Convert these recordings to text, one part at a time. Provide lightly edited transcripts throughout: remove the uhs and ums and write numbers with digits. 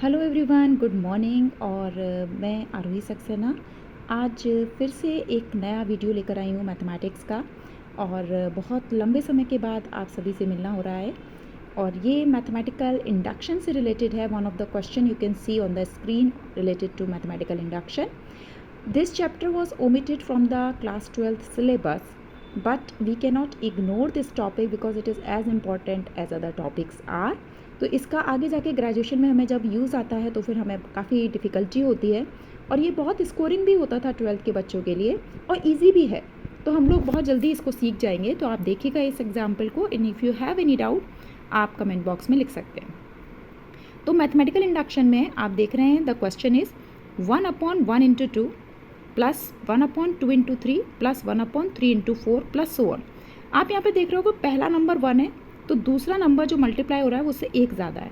Hello everyone, good morning. और मैं आरोही सक्सेना आज फिर से एक नया वीडियो लेकर आई हूँ मैथमेटिक्स का। और बहुत लंबे समय के बाद आप सभी से मिलना हो रहा है और ये मैथमेटिकल इंडक्शन से रिलेटेड है। One of the question you can see on the screen related to mathematical induction. This chapter was omitted from the class 12th syllabus, but we cannot ignore this topic because it is as important as other topics are. तो इसका आगे जाके graduation में हमें जब use आता है तो फिर हमें काफ़ी डिफ़िकल्टी होती है और ये बहुत स्कोरिंग भी होता था 12th के बच्चों के लिए और इजी भी है, तो हम लोग बहुत जल्दी इसको सीख जाएंगे. तो आप देखिएगा इस एग्जाम्पल को, and if you have any doubt आप कमेंट बॉक्स में लिख सकते हैं. तो मैथमेटिकल इंडक्शन में आप देख रहे हैं the question is 1/1 into 2 plus 1/2 into 3 plus 1/3 into 4 plus so on. आप यहाँ पे देख रहे हो कि पहला नंबर 1 है तो दूसरा नंबर जो मल्टीप्लाई हो रहा है वो उससे एक ज़्यादा है.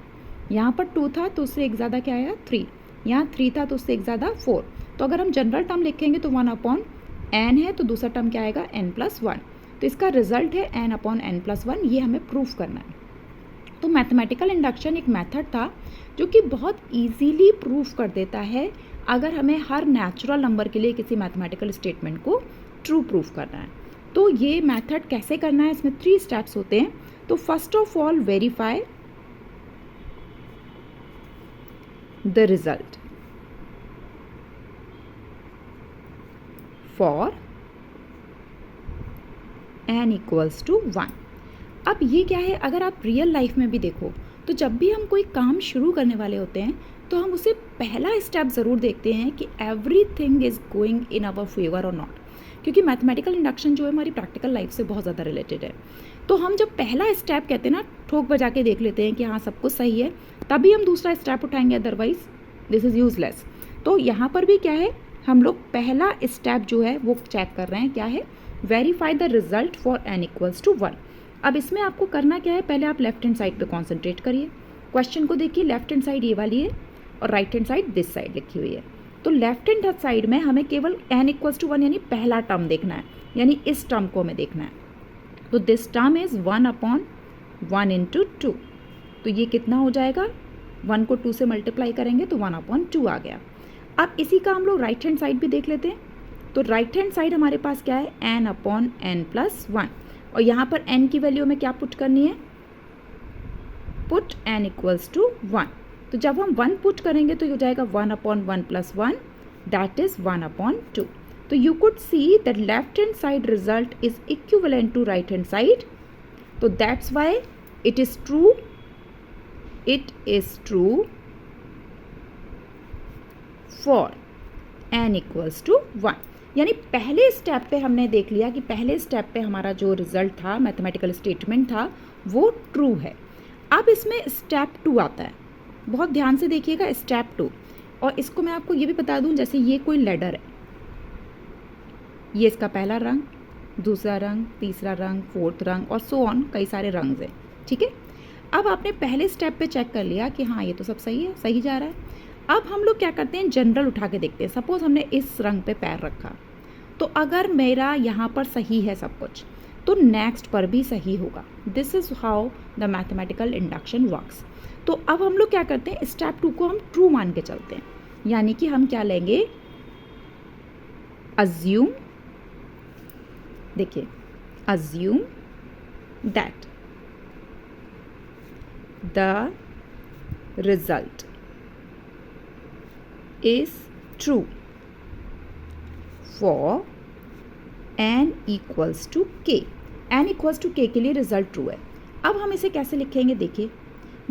यहाँ पर 2 था तो उससे एक ज़्यादा क्या आया 3. यहाँ 3 था तो उससे एक ज़्यादा 4. तो अगर हम जनरल टर्म लिखेंगे तो 1/n है तो दूसरा टर्म क्या आएगा n+1. तो इसका रिजल्ट है n/n+1. ये हमें प्रूफ करना है. तो मैथमेटिकल इंडक्शन एक मेथड था जो कि बहुत इजीली प्रूफ कर देता है अगर हमें हर नेचुरल नंबर के लिए किसी मैथमेटिकल स्टेटमेंट को ट्रू प्रूफ करना है. तो ये मेथड कैसे करना है, इसमें 3 स्टेप्स होते हैं. तो first of all verify the result for n = 1. अब ये क्या है, अगर आप रियल लाइफ में भी देखो तो जब भी हम कोई काम शुरू करने वाले होते हैं तो हम उसे पहला स्टेप ज़रूर देखते हैं कि everything is going in our favour और नॉट, क्योंकि मैथमेटिकल इंडक्शन जो है हमारी प्रैक्टिकल लाइफ से बहुत ज़्यादा रिलेटेड है. तो हम जब पहला स्टेप कहते हैं ना, ठोक बजा के देख लेते हैं कि हाँ सब कुछ सही है, तभी हम दूसरा स्टेप उठाएंगे, अदरवाइज दिस इज़ यूजलेस. तो यहाँ पर भी क्या है, हम लोग पहला स्टेप जो है वो चेक कर रहे हैं, क्या है, verify the result for n = 1. अब इसमें आपको करना क्या है, पहले आप लेफ्ट हैंड साइड पे कॉन्सेंट्रेट करिए. क्वेश्चन को देखिए, लेफ्ट हैंड साइड ये वाली है और right hand side this side लिखी हुई है. तो लेफ्ट हैंड साइड में हमें केवल n = 1 यानी पहला टर्म देखना है, यानी इस टर्म को हमें देखना है. तो दिस टर्म इज़ 1/1 इंटू 2. तो ये कितना हो जाएगा, 1 को 2 से मल्टीप्लाई करेंगे तो 1/2 आ गया. अब इसी का हम लोग राइट हैंड साइड भी देख लेते हैं. तो राइट हैंड साइड हमारे पास क्या है, n/n+1. और यहाँ पर n की वैल्यू में क्या पुट करनी है, पुट n = 1. तो जब हम 1 पुट करेंगे तो ये हो जाएगा 1/1+1, दैट इज़ 1/2. तो you could see that left hand side result is equivalent to right hand side. तो that's why it is true, it is true for n = 1. यानी पहले स्टेप पे हमने देख लिया कि पहले स्टेप पे हमारा जो रिजल्ट था, मैथमेटिकल स्टेटमेंट था, वो ट्रू है. अब इसमें स्टेप 2 आता है, बहुत ध्यान से देखिएगा स्टेप 2. और इसको मैं आपको ये भी बता दूं, जैसे ये कोई लैडर है, ये इसका पहला रंग, दूसरा रंग, तीसरा रंग, फोर्थ रंग और सो ऑन, कई सारे रंग हैं, ठीक है. अब आपने पहले स्टेप पे चेक कर लिया कि हाँ ये तो सब सही है, सही जा रहा है. अब हम लोग क्या करते हैं, जनरल उठा के देखते हैं. सपोज हमने इस रंग पे पैर रखा, तो अगर मेरा यहाँ पर सही है सब कुछ, तो नेक्स्ट पर भी सही होगा. This is how the mathematical induction works. तो अब हम लोग क्या करते हैं, स्टेप 2 को हम ट्रू मान के चलते हैं. यानी कि हम क्या लेंगे, अज्यूम, देखिए, assume that the result is true for n = k. n = k के लिए रिजल्ट ट्रू है. अब हम इसे कैसे लिखेंगे, देखिए,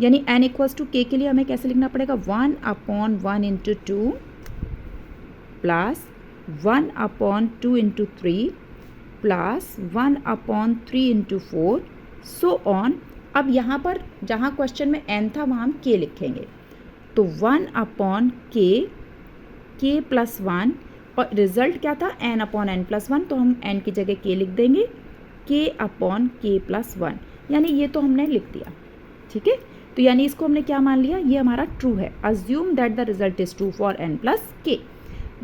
यानी n = k के लिए हमें कैसे लिखना पड़ेगा, 1/1 into 2 plus 1/2 into 3 plus 1/3 into 4 so on. अब यहाँ पर जहाँ क्वेश्चन में n था वहाँ हम k लिखेंगे. तो 1/k, k+1, और रिजल्ट क्या था, n/n+1. तो हम n की जगह k लिख देंगे, k/k+1. यानी ये तो हमने लिख दिया, ठीक है. तो यानी इसको हमने क्या मान लिया, ये हमारा ट्रू है. Assume that the result is true for n+k.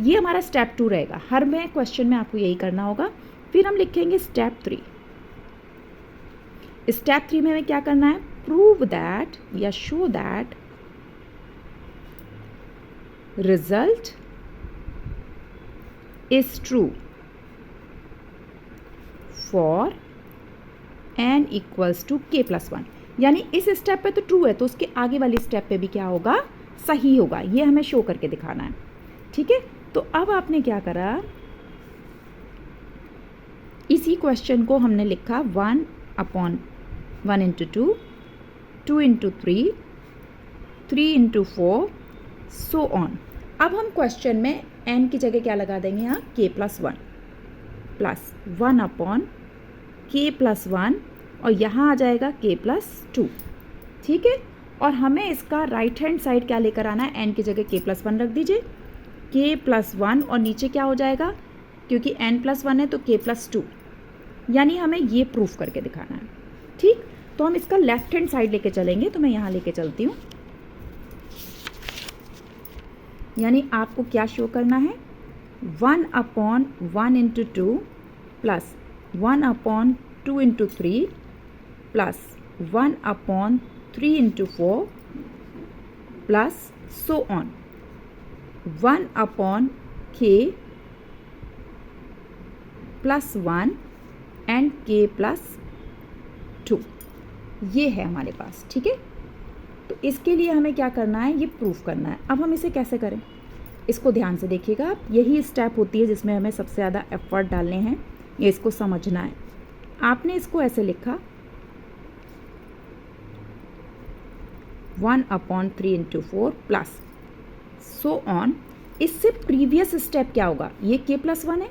ये हमारा स्टेप 2 रहेगा. हर में क्वेश्चन में आपको यही करना होगा. फिर हम लिखेंगे स्टेप 3. स्टेप 3 में हमें क्या करना है, प्रूव दैट या show that result is true for n equals to k plus 1। यानी इस स्टेप पे तो ट्रू है, तो उसके आगे वाली स्टेप पे भी क्या होगा, सही होगा। ये हमें शो करके दिखाना है, ठीक है। तो अब आपने क्या करा, इसी क्वेश्चन को हमने लिखा 1/1 into 2, 2 into 3, 3 into 4, so on. अब हम क्वेश्चन में n की जगह क्या लगा देंगे, यहाँ k plus 1 plus 1/k plus 1, और यहाँ आ जाएगा k प्लस 2, ठीक है। और हमें इसका राइट हैंड साइड क्या लेकर आना है, n की जगह k प्लस 1 रख दीजिए, k प्लस 1, और नीचे क्या हो जाएगा, क्योंकि n प्लस 1 है तो k प्लस 2, यानी हमें ये प्रूफ करके दिखाना है, ठीक। तो हम इसका लेफ्ट हैंड साइड लेके चलेंगे, तो मैं यहाँ लेके चलती हूँ। यानी आपको क्या शो करना है, 1/1 into 2 plus 1/2 into 3 plus 1/3 into 4 plus so on 1/k plus 1 and k plus 2। ये है हमारे पास, ठीक है। तो इसके लिए हमें क्या करना है, ये प्रूफ करना है। अब हम इसे कैसे करें, इसको ध्यान से देखिएगा आप। यही स्टेप होती है जिसमें हमें सबसे ज़्यादा एफर्ट डालने हैं, ये इसको समझना है। आपने इसको ऐसे लिखा 1/3 इंटू 4 प्लस सो ऑन। इससे प्रीवियस स्टेप क्या होगा, ये k प्लस 1 है,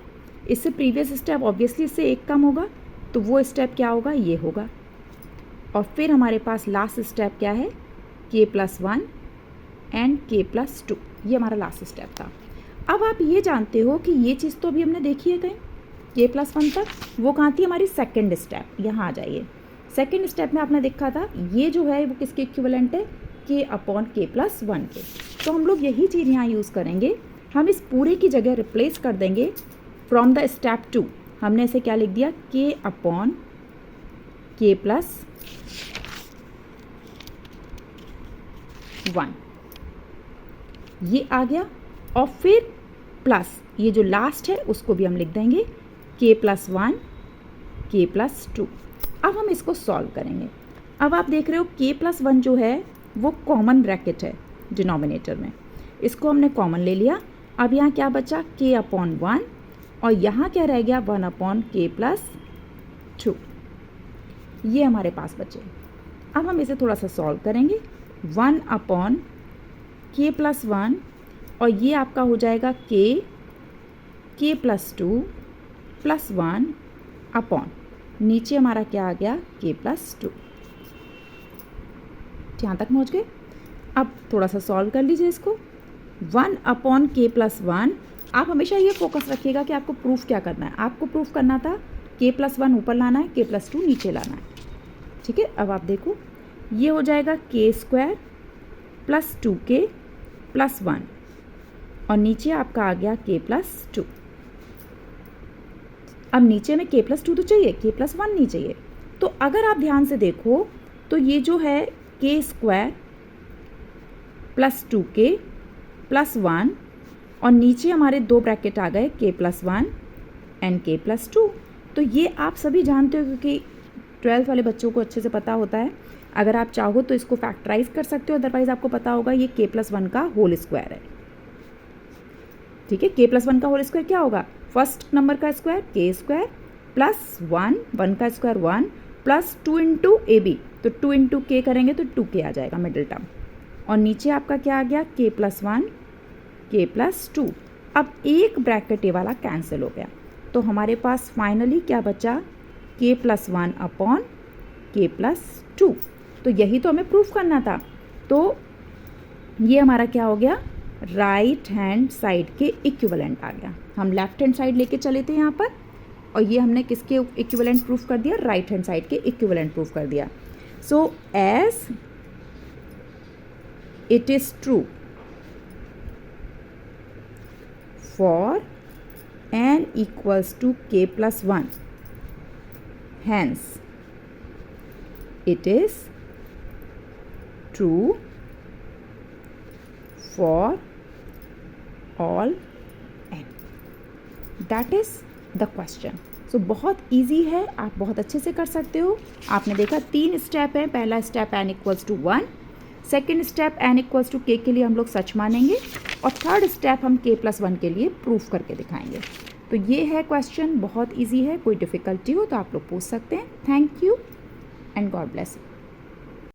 इससे प्रीवियस स्टेप ऑब्वियसली इससे एक कम होगा, तो वो स्टेप क्या होगा, ये होगा। और फिर हमारे पास लास्ट स्टेप क्या है, k plus 1 and k plus 2, ये हमारा लास्ट स्टेप था। अब आप ये जानते हो कि ये चीज़ तो अभी हमने देखी है कहीं, k प्लस 1 तक, वो कहाँ थी, हमारी सेकेंड स्टेप। यहाँ आ जाइए, सेकेंड स्टेप में आपने देखा था ये जो है वो किसके इक्विवेलेंट है, k/k प्लस 1 के। तो हम लोग यही चीज़ यहाँ यूज़ करेंगे, हम इस पूरे की जगह रिप्लेस कर देंगे फ्रॉम द स्टेप 2। हमने इसे क्या लिख दिया, k/k प्लस 1, ये आ गया। और फिर प्लस ये जो लास्ट है उसको भी हम लिख देंगे k प्लस 1, k प्लस 2। अब हम इसको सॉल्व करेंगे। अब आप देख रहे हो k प्लस 1 जो है वो कॉमन ब्रैकेट है डिनोमिनेटर में, इसको हमने कॉमन ले लिया। अब यहाँ क्या बचा, k/1, और यहाँ क्या रह गया, 1/k प्लस 2, ये हमारे पास बचे। अब हम इसे थोड़ा सा सॉल्व करेंगे, 1/k प्लस 1, और ये आपका हो जाएगा k प्लस 2 प्लस 1 अपॉन, नीचे हमारा क्या आ गया, k प्लस 2। यहाँ तक पहुँच गए। अब थोड़ा सा सॉल्व कर लीजिए इसको, 1/k प्लस 1। आप हमेशा ये फोकस रखिएगा कि आपको प्रूफ क्या करना है। आपको प्रूफ करना था k प्लस 1 ऊपर लाना है, k प्लस 2 नीचे लाना है, ठीक है। अब आप देखो ये हो जाएगा k² प्लस 2k प्लस 1, और नीचे आपका आ गया k प्लस 2। अब नीचे में k प्लस 2 तो चाहिए, k प्लस 1 नहीं चाहिए। तो अगर आप ध्यान से देखो तो ये जो है k² प्लस 2k प्लस 1, और नीचे हमारे दो ब्रैकेट आ गए k plus 1 and k plus 2। तो ये आप सभी जानते हो क्योंकि 12th वाले बच्चों को अच्छे से पता होता है। अगर आप चाहो तो इसको फैक्टराइज कर सकते हो, अदरवाइज आपको पता होगा ये k प्लस 1 का होल स्क्वायर है, ठीक है। k प्लस 1 का होल स्क्वायर क्या होगा, फर्स्ट नंबर का स्क्वायर k² प्लस 1 का स्क्वायर 1 प्लस 2 इंटू AB, तो 2 इंटू k करेंगे तो 2k आ जाएगा मिडिल टर्म, और नीचे आपका क्या आ गया, k प्लस 1 k प्लस 2। अब एक ब्रैकेट ये वाला कैंसिल हो गया, तो हमारे पास फाइनली क्या बचा, k plus 1 upon k plus 2। तो यही तो हमें प्रूफ करना था। तो ये हमारा क्या हो गया, राइट हैंड साइड के इक्विवेलेंट आ गया। हम लेफ्ट हैंड साइड लेके चले थे यहाँ पर, और ये हमने किसके इक्विवेलेंट प्रूफ कर दिया, राइट हैंड साइड के इक्विवेलेंट प्रूफ कर दिया। So as it is true for n equals to k plus 1, hence it is true for all N. That is the question. So बहुत ईजी है, आप बहुत अच्छे से कर सकते हो। आपने देखा 3 स्टेप है। पहला step n equals to 1, second step n equals to k के लिए हम लोग सच मानेंगे, और थर्ड स्टेप हम k+1 के लिए प्रूफ करके दिखाएंगे। तो ये है क्वेश्चन, बहुत ईजी है। कोई डिफ़िकल्टी हो तो आप लोग पूछ सकते हैं। Thank you and God bless.